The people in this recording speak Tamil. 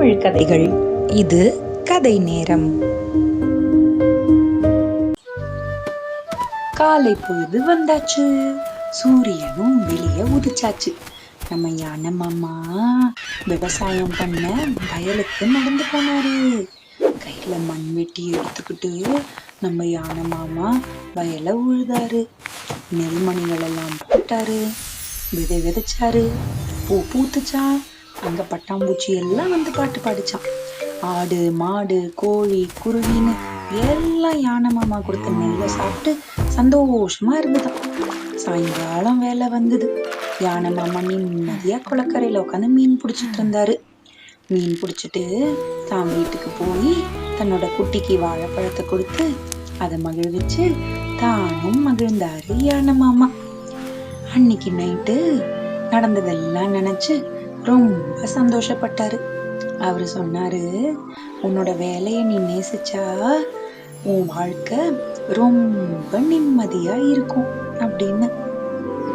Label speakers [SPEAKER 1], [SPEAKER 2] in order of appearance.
[SPEAKER 1] தமிழ் கதைகள். இது கதை நேரம். காலை பொழுது வந்தாச்சு. சூரியனும் வெளியே உதிச்சாச்சு. நம்ம யானை மாமா விவசாயம் பண்ண வயலுக்கு நடந்து போனாரு. கையில மண்வெட்டி எடுத்துக்கிட்டு நம்ம யானை மாமா வயலை உழுதாரு. நெல்மணிகள் எல்லாம் போட்டாரு. விதை விதைச்சாரு. பூ பூத்துச்சா. அங்க பட்டாம்பூச்சி எல்லாம் வந்து பாட்டு பாடிச்சான். ஆடு மாடு கோழி குருவின்னு எல்லாம் யானை மாமா கொடுத்த நெல்லை சாப்பிட்டு சந்தோஷமா இருந்துதான். சாயங்காலம் வேலை வந்தது. யானை மாமா நிம்மதியா குளக்கரையில உட்காந்து மீன் பிடிச்சிட்டு இருந்தாரு. மீன் பிடிச்சிட்டு தான் வீட்டுக்கு போய் தன்னோட குட்டிக்கு வாழைப்பழத்தை கொடுத்து அதை மகிழ்விச்சு தானும் மகிழ்ந்தாரு யானை மாமா. அன்னைக்கு நைட்டு நடந்ததெல்லாம் நினைச்சு ரொம்ப சந்தோஷப்பட்டாரு. அவரு சொன்னாரு, உன்னோட வேலைய நீ நேசிச்சா உன் வாழ்க்கை ரொம்ப நிம்மதியா இருக்கும் அப்படின்னு.